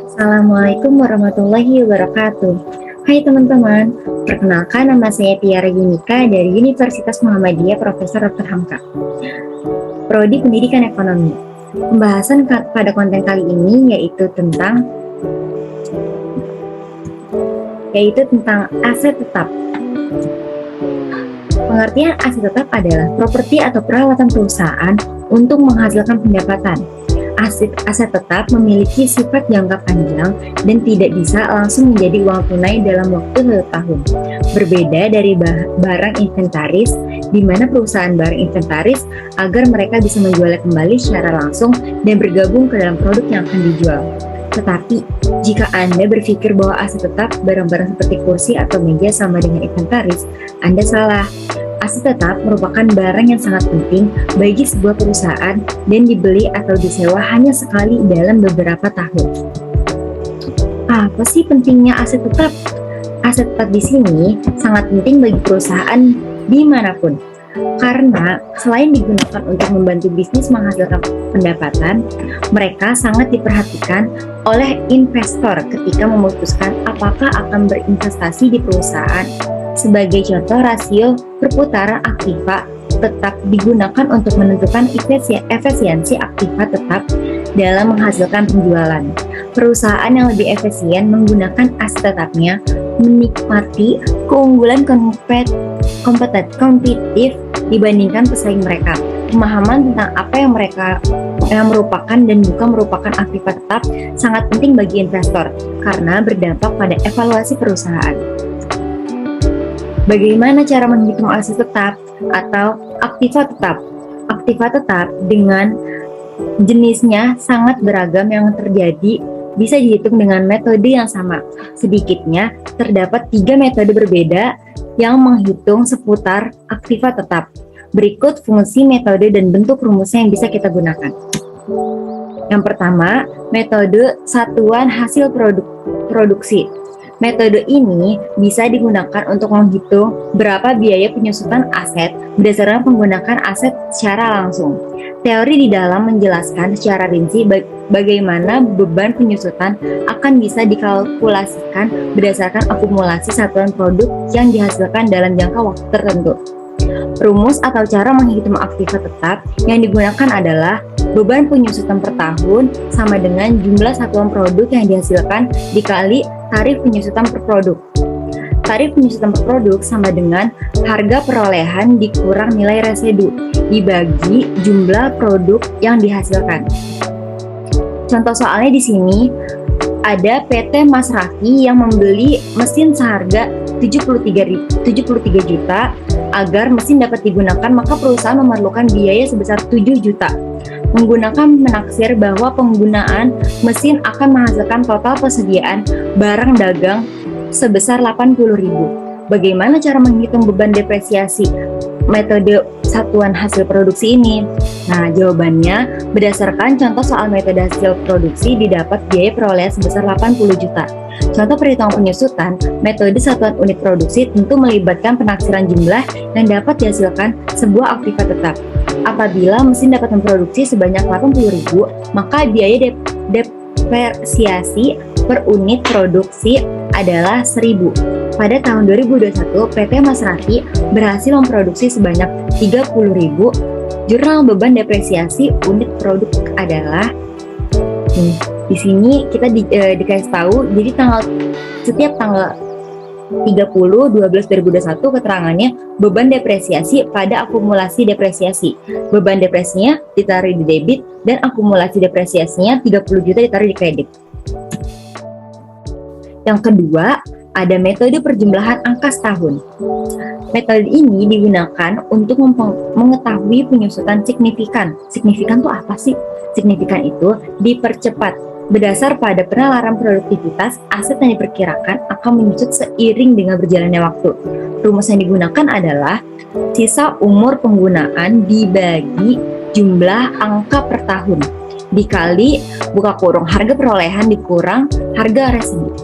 Assalamualaikum warahmatullahi wabarakatuh. Hai teman-teman, perkenalkan nama saya Tiara Yunika dari Universitas Muhammadiyah Profesor Dr. Hamka, Prodi Pendidikan Ekonomi. Pembahasan pada konten kali ini yaitu tentang aset tetap. Pengertian aset tetap adalah properti atau peralatan perusahaan untuk menghasilkan pendapatan. Aset tetap memiliki sifat jangka panjang dan tidak bisa langsung menjadi uang tunai dalam waktu 1 tahun. Berbeda dari barang inventaris, di mana perusahaan barang inventaris agar mereka bisa menjualnya kembali secara langsung dan bergabung ke dalam produk yang akan dijual. Tetapi, jika Anda berpikir bahwa aset tetap barang-barang seperti kursi atau meja sama dengan inventaris, Anda salah. Aset tetap merupakan barang yang sangat penting bagi sebuah perusahaan dan dibeli atau disewa hanya sekali dalam beberapa tahun. Apa sih pentingnya aset tetap? Aset tetap di sini sangat penting bagi perusahaan dimanapun. Karena selain digunakan untuk membantu bisnis menghasilkan pendapatan, mereka sangat diperhatikan oleh investor ketika memutuskan apakah akan berinvestasi di perusahaan. Sebagai contoh, rasio perputaran aktiva tetap digunakan untuk menentukan efisiensi aktiva tetap dalam menghasilkan penjualan. Perusahaan yang lebih efisien menggunakan aset tetapnya menikmati keunggulan kompetitif dibandingkan pesaing mereka. Pemahaman tentang apa yang merupakan dan bukan merupakan aktiva tetap sangat penting bagi investor karena berdampak pada evaluasi perusahaan. Bagaimana cara menghitung aset tetap atau aktiva tetap? Aktiva tetap dengan jenisnya sangat beragam yang terjadi bisa dihitung dengan metode yang sama. Sedikitnya terdapat 3 metode berbeda yang menghitung seputar aktiva tetap. Berikut fungsi, metode, dan bentuk rumusnya yang bisa kita gunakan. Yang pertama, metode satuan hasil produksi. Metode ini bisa digunakan untuk menghitung berapa biaya penyusutan aset berdasarkan menggunakan aset secara langsung. Teori di dalam menjelaskan secara rinci bagaimana beban penyusutan akan bisa dikalkulasikan berdasarkan akumulasi satuan produk yang dihasilkan dalam jangka waktu tertentu. Rumus atau cara menghitung aktiva tetap yang digunakan adalah beban penyusutan per tahun sama dengan jumlah satuan produk yang dihasilkan dikali tarif penyusutan per produk. Tarif penyusutan per produk sama dengan harga perolehan dikurang nilai residu dibagi jumlah produk yang dihasilkan. Contoh soalnya di sini ada PT Mas Raffi yang membeli mesin seharga 73 juta. Agar mesin dapat digunakan, maka perusahaan memerlukan biaya sebesar 7 juta. Menggunakan menaksir bahwa penggunaan mesin akan menghasilkan total persediaan barang dagang sebesar 80.000. Bagaimana cara menghitung beban depresiasi metode satuan hasil produksi ini? Nah, jawabannya berdasarkan contoh soal metode hasil produksi didapat biaya perolehan sebesar 80 juta. Contoh perhitungan penyusutan, metode satuan unit produksi tentu melibatkan penaksiran jumlah yang dapat dihasilkan sebuah aktiva tetap. Apabila mesin dapat memproduksi sebanyak 80.000, maka biaya depresiasi per unit produksi adalah 1.000. Pada tahun 2021, PT Mas Raffi berhasil memproduksi sebanyak 30.000. Jurnal beban depresiasi unit produk adalah di sini kita dikasih tahu, jadi setiap tanggal 30/12/2021 keterangannya beban depresiasi pada akumulasi depresiasi. Beban depresiasinya ditaruh di debit dan akumulasi depresiasinya 30 juta ditaruh di kredit. Yang kedua, ada metode perjumlahan angka setahun. Metode ini digunakan untuk mengetahui penyusutan signifikan. Signifikan itu apa sih? Signifikan itu dipercepat. Berdasar pada penalaran produktivitas, aset yang diperkirakan akan menyusut seiring dengan berjalannya waktu. Rumus yang digunakan adalah sisa umur penggunaan dibagi jumlah angka per tahun dikali buka kurung harga perolehan dikurang harga residu.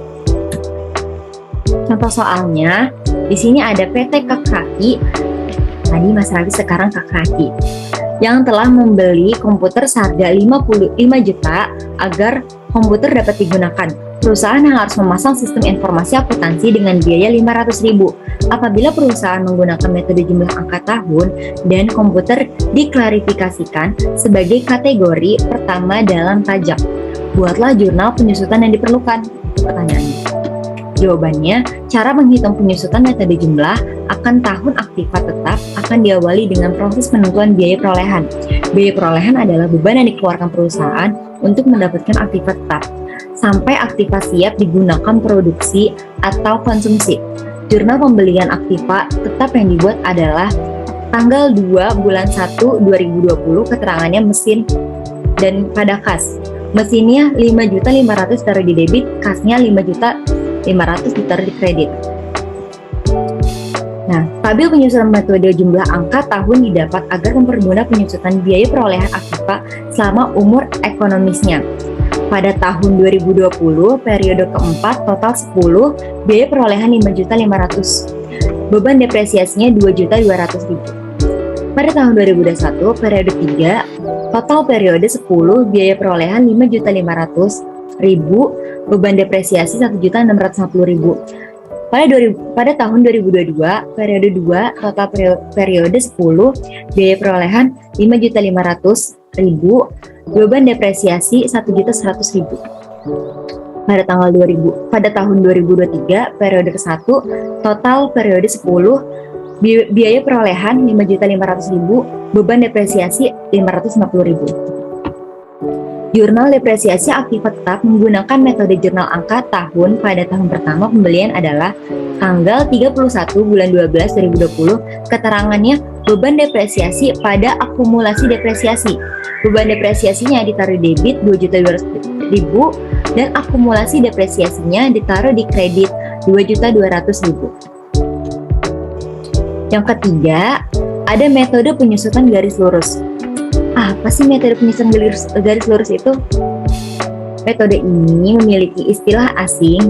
Contoh soalnya, di sini ada PT KKI tadi Mas Raffi sekarang Kak Raki, yang telah membeli komputer seharga 55 juta agar komputer dapat digunakan. Perusahaan yang harus memasang sistem informasi akuntansi dengan biaya 500.000. Apabila perusahaan menggunakan metode jumlah angka tahun dan komputer diklarifikasikan sebagai kategori pertama dalam pajak, buatlah jurnal penyusutan yang diperlukan. Pertanyaannya, jawabannya, cara menghitung penyusutan metode jumlah akan tahun aktiva tetap akan diawali dengan proses penentuan biaya perolehan. Biaya perolehan adalah beban yang dikeluarkan perusahaan untuk mendapatkan aktiva tetap sampai aktiva siap digunakan produksi atau konsumsi. Jurnal pembelian aktiva tetap yang dibuat adalah tanggal 2 bulan 1 2020, keterangannya mesin dan pada kas. Mesinnya 5.500.000 ditaruh di debit, kasnya 5.500.000 ditaruh di kredit. Nah, tabel penyusutan metode jumlah angka tahun didapat agar mempermudah penyusutan biaya perolehan aktiva selama umur ekonomisnya. Pada tahun 2020, periode keempat, total 10, biaya perolehan 5.500.000. Beban depresiasinya 2.200.000. Pada tahun 2021, periode 3, total periode 10, biaya perolehan 5.500.000, beban depresiasi 1.650.000. Pada tahun 2022, periode 2, total periode 10, biaya perolehan 5.500.000, beban depresiasi 1.100.000. Pada tahun 2023, periode ke-1, total periode 10, biaya perolehan 5.500.000, beban depresiasi 550.000. Jurnal depresiasi aktiva tetap menggunakan metode jurnal angka tahun pada tahun pertama pembelian adalah tanggal 31 bulan 12 2020. Keterangannya beban depresiasi pada akumulasi depresiasi. Beban depresiasinya ditaruh debit 2.200.000 dan akumulasi depresiasinya ditaruh di kredit 2.200.000. Yang ketiga, ada metode penyusutan garis lurus. Apa sih metode penyusutan garis lurus itu? Metode ini memiliki istilah asing.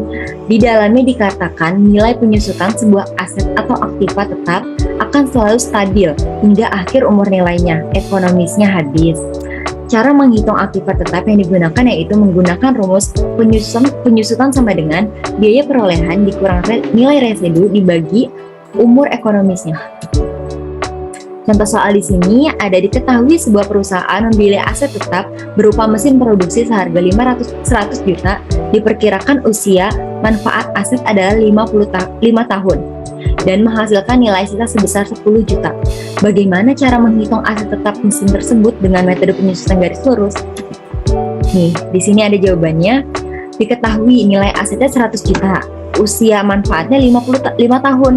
Di dalamnya dikatakan nilai penyusutan sebuah aset atau aktiva tetap akan selalu stabil hingga akhir umur nilainya, ekonomisnya habis. Cara menghitung aktiva tetap yang digunakan yaitu menggunakan rumus penyusutan sama dengan biaya perolehan dikurang nilai residu dibagi umur ekonomisnya. Contoh soal di sini ada diketahui sebuah perusahaan memilih aset tetap berupa mesin produksi seharga 100 juta, diperkirakan usia manfaat aset adalah 5 tahun dan menghasilkan nilai sisa sebesar 10 juta. Bagaimana cara menghitung aset tetap mesin tersebut dengan metode penyusutan garis lurus? Nih, di sini ada jawabannya. Diketahui nilai asetnya 100 juta, usia manfaatnya 5 tahun,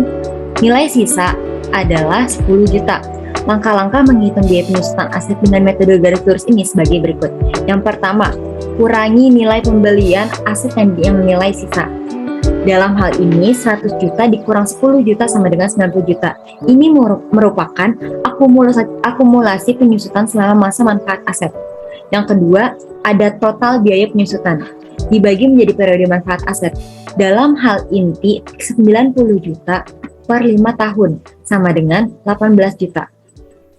nilai sisa adalah 10 juta. Langkah-langkah menghitung biaya penyusutan aset dengan metode garis lurus ini sebagai berikut. Yang pertama, kurangi nilai pembelian aset yang nilai sisa. Dalam hal ini, 100 juta dikurang 10 juta sama dengan 90 juta. Ini merupakan akumulasi penyusutan selama masa manfaat aset. Yang kedua, ada total biaya penyusutan. Dibagi menjadi periode manfaat aset. Dalam hal inti, 90 juta per 5 tahun, sama dengan 18 juta.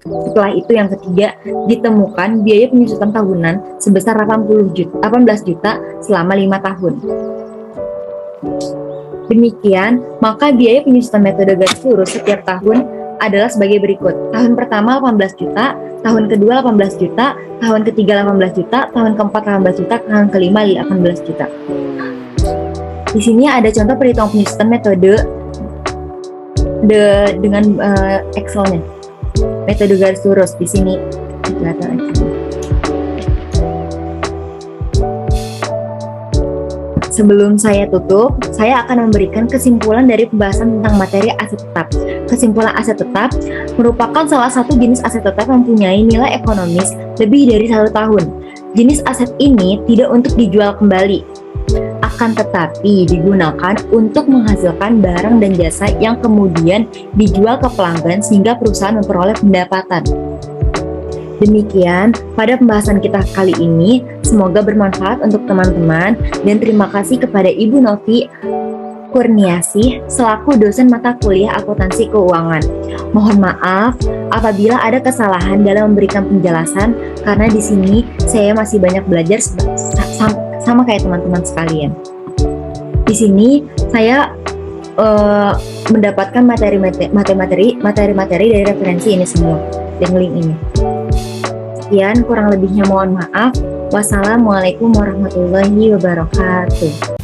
Setelah itu yang ketiga, ditemukan biaya penyusutan tahunan sebesar 18 juta selama 5 tahun. Demikian, maka biaya penyusutan metode garis lurus setiap tahun adalah sebagai berikut. Tahun pertama 18 juta, tahun kedua 18 juta, tahun ketiga 18 juta, tahun keempat 18 juta, tahun kelima 18 juta. Di sini ada contoh perhitungan penyusutan metode dengan Excel-nya. Metode garis lurus di sini kelihatan aja. Sebelum saya tutup, saya akan memberikan kesimpulan dari pembahasan tentang materi aset tetap. Kesimpulan aset tetap merupakan salah satu jenis aset tetap yang mempunyai nilai ekonomis lebih dari 1 tahun. Jenis aset ini tidak untuk dijual kembali, akan tetapi digunakan untuk menghasilkan barang dan jasa yang kemudian dijual ke pelanggan sehingga perusahaan memperoleh pendapatan. Demikian pada pembahasan kita kali ini, semoga bermanfaat untuk teman-teman dan terima kasih kepada Ibu Novi Kurniasih selaku dosen mata kuliah akuntansi keuangan. Mohon maaf apabila ada kesalahan dalam memberikan penjelasan karena di sini saya masih banyak belajar sama kayak teman-teman sekalian. Di sini saya mendapatkan materi-materi dari referensi ini semua dan link ini. Sekian, kurang lebihnya mohon maaf. Wassalamualaikum warahmatullahi wabarakatuh.